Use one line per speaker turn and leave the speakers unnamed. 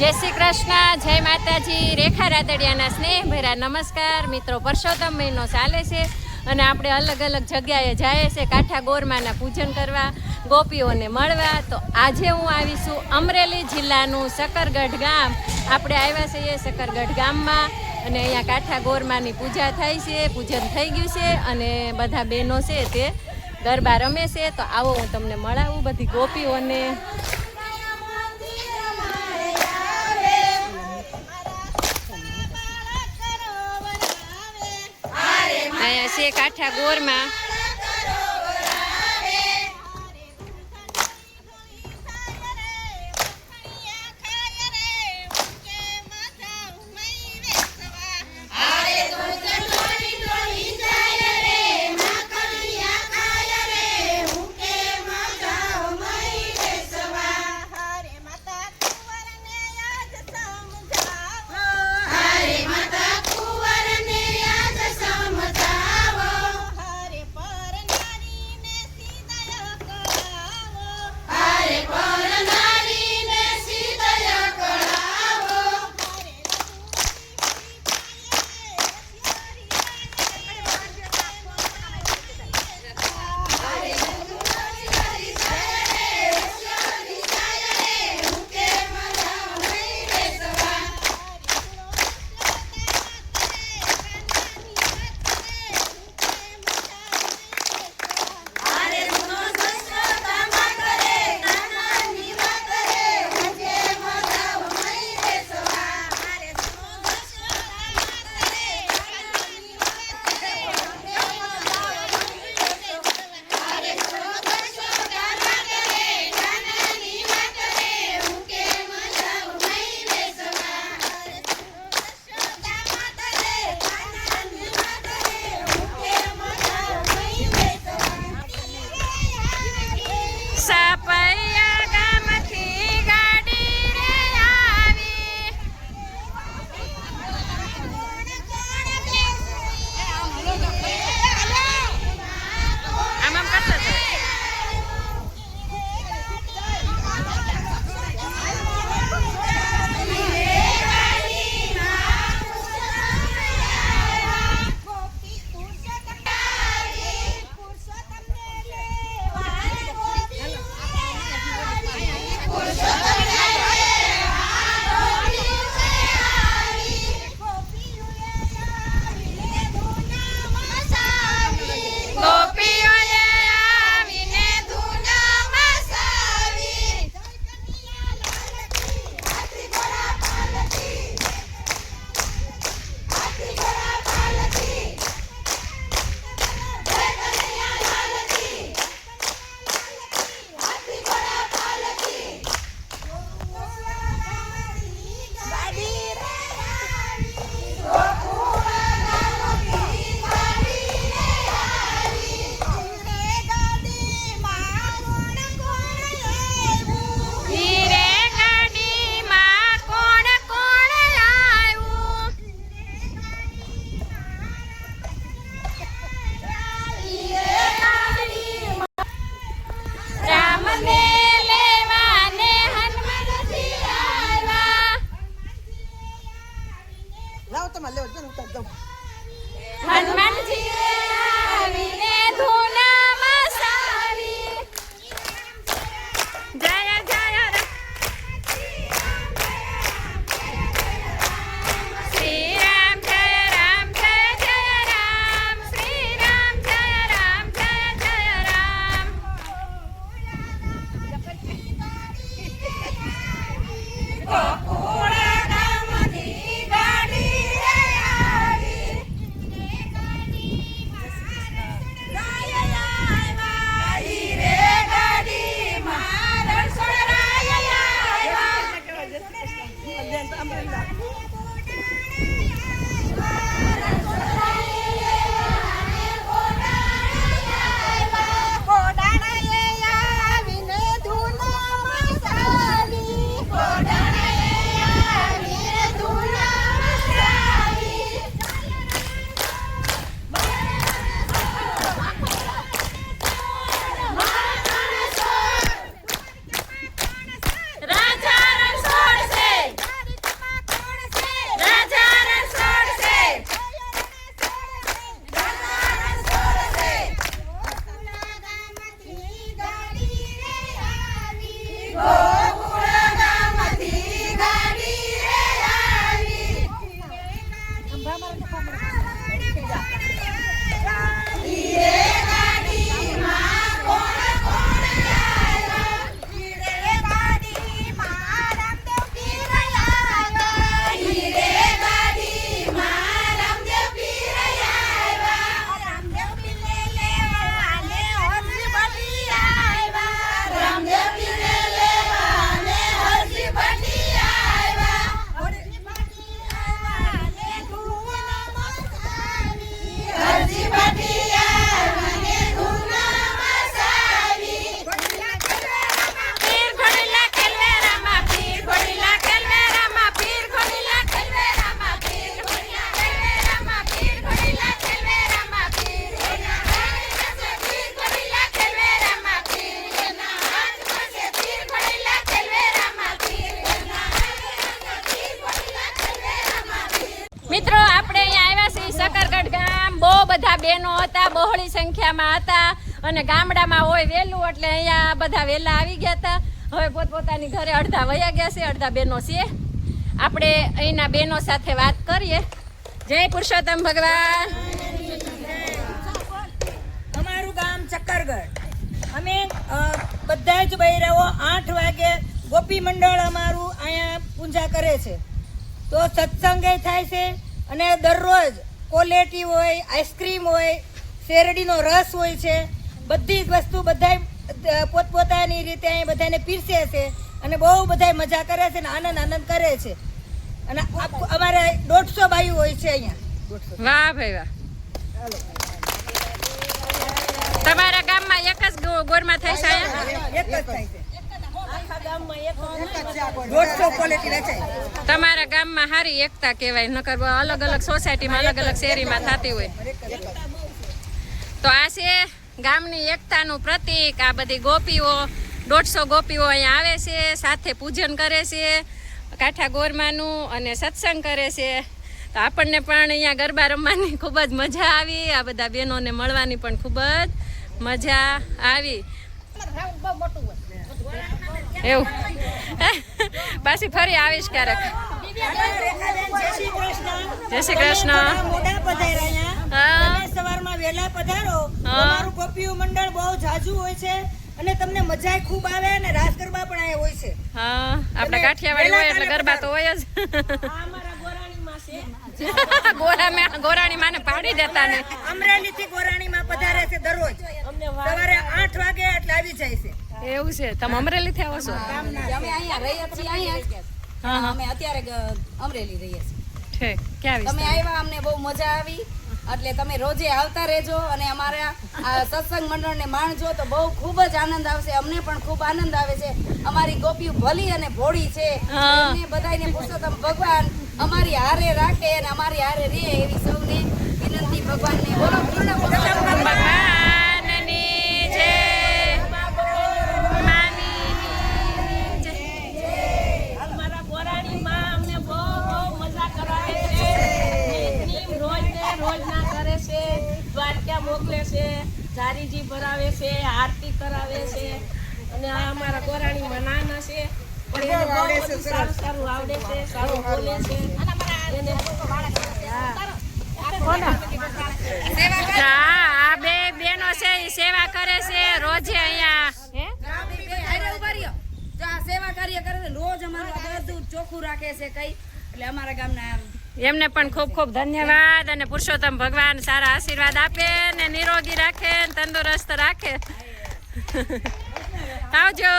જય શ્રી કૃષ્ણ, જય માતાજી. રેખા રાદડિયાના સ્નેહભર્યા નમસ્કાર. મિત્રો, પરસોત્તમ મહિનો ચાલે છે અને આપણે અલગ અલગ જગ્યાએ જઈએ છીએ કાંઠા ગોરમાના પૂજન કરવા, ગોપીઓને મળવા. તો આજે હું આવીશું અમરેલી જિલ્લાનું શકરગઢ ગામ. આપણે આવ્યા છીએ શકરગઢ ગામમાં અને અહીંયા કાંઠા ગોરમાની પૂજા થાય છે. પૂજન થઈ ગયું છે અને બધા બહેનો છે તે ગરબા રમે છે. તો આવો હું તમને મળાવું બધી ગોપીઓને. અહીંયા છે કાંઠા ગોરમાં. બહેનો હતા, બહોળી સંખ્યામાં હતા અને ગામડામાં હોય વહેલું એટલે અહીંયા બધા વહેલા આવી ગયા હતા. હવે પોતપોતાની ઘરે અડધા વયા ગયા છે, અડધા બહેનો છે. આપણે અહીંના બહેનો સાથે વાત કરીએ. જય પુરુષોત્તમ ભગવાન.
અમારું ગામ ચક્કરગઢ. અમે બધા જ બૈરાઓ 8 વાગે ગોપી મંડળ અમારું અહીંયા પૂજા કરે છે. તો સત્સંગે થાય છે અને દરરોજ કોલેટી હોય, આઈસ્ક્રીમ હોય, શેરડીનો રસ હોય છે. બધી જ વસ્તુ બધા પોતપોતાની રીતે અહીં બધાને પીરસે છે અને બહુ બધા મજા કરે છે ને આનંદ કરે છે. અને અમારે 150 બાયું હોય છે અહીંયા.
વાહ ભાઈ વાહ. તમારા ગામમાં એક જ ગોરમાં થાય છે?
એક જ થાય છે. આખા ગામમાં 150 ક્વોલિટી વેચાય.
તમારા ગામમાં સારી એકતા કહેવાય. નકર અલગ અલગ સોસાયટીમાં અલગ અલગ શેરીમાં થતી હોય. તો આ છે ગામની એકતાનું પ્રતીક. આ બધી ગોપીઓ 150 ગોપીઓ અહીંયા આવે છે, સાથે પૂજન કરે છે કાઠા ગોરમાનું અને સત્સંગ કરે છે. તો આપણને પણ અહીંયા ગરબા રમવાની ખૂબ જ મજા આવી. આ બધા બહેનોને મળવાની પણ ખૂબ જ મજા આવી. એવું પાછી ફરી આવીશ ક્યારેક. જય શ્રી કૃષ્ણ.
સવારમાં વહેલા પધારો. અમારું ગોપીઓ મંડળ બહુ જાજુ હોય છે અને તમને મજા ખૂબ આવે અને રાસ ગરબા પણ અહીંયા હોય છે.
હા, આપણે કાઠિયાવાડી હોય એટલે ગરબા તો હોય જ. ગોરાણી માને પાડી દેતા ને.
અમરેલી થી ગોરાણી માં પધારે છે દરરોજ. સવારે 8 વાગે એટલે આવી જાય છે.
એવું છે? તમે અમરેલી થી આવો છો?
અમે અહીંયા રહીએ છીએ. અહીંયા અમે અત્યારે અમરેલી રહીએ છીએ.
ક્યાં
તમે આવ્યા, અમને બહુ મજા આવી. એટલે તમે રોજે આવતા રહેજો અને અમારા આ સત્સંગ મંડળને માણજો તો બહુ ખૂબ જ આનંદ આવશે. અમને પણ ખૂબ આનંદ આવે છે. અમારી ગોપીઓ ભલી અને ભોળી છે. એમને બધાને પુરુષોત્તમ ભગવાન અમારી હારે રાખે અને અમારી હારે રહે એવી સૌને વિનંતી ભગવાનને. બોલો કૃષ્ણ
ભગવાનની જય.
અમારા ગોરાણીમાં અમને બહુ મજા કરાવે છે. રોજ ના કરે છે, દ્વારકા મોકલે છે, ઝારીજી ભરાવે છે, આરતી કરાવે છે. અને આ અમારા ગોરાણીમાં નાના છે પણ એને બહુ બધું સારું આવડે છે, સારું બોલે છે.
આ બે બેનો છે એ સેવા કરે છે રોજે અહીંયા.
સેવા કાર્ય કરે છે રોજ. અમારું બધું ચોખ્ખું રાખે છે કઈ. એટલે અમારા ગામના
એમને પણ ખૂબ ખૂબ ધન્યવાદ. અને પુરુષોત્તમ ભગવાન સારા આશીર્વાદ આપે ને નિરોગી રાખે ને તંદુરસ્ત રાખે. આવજો.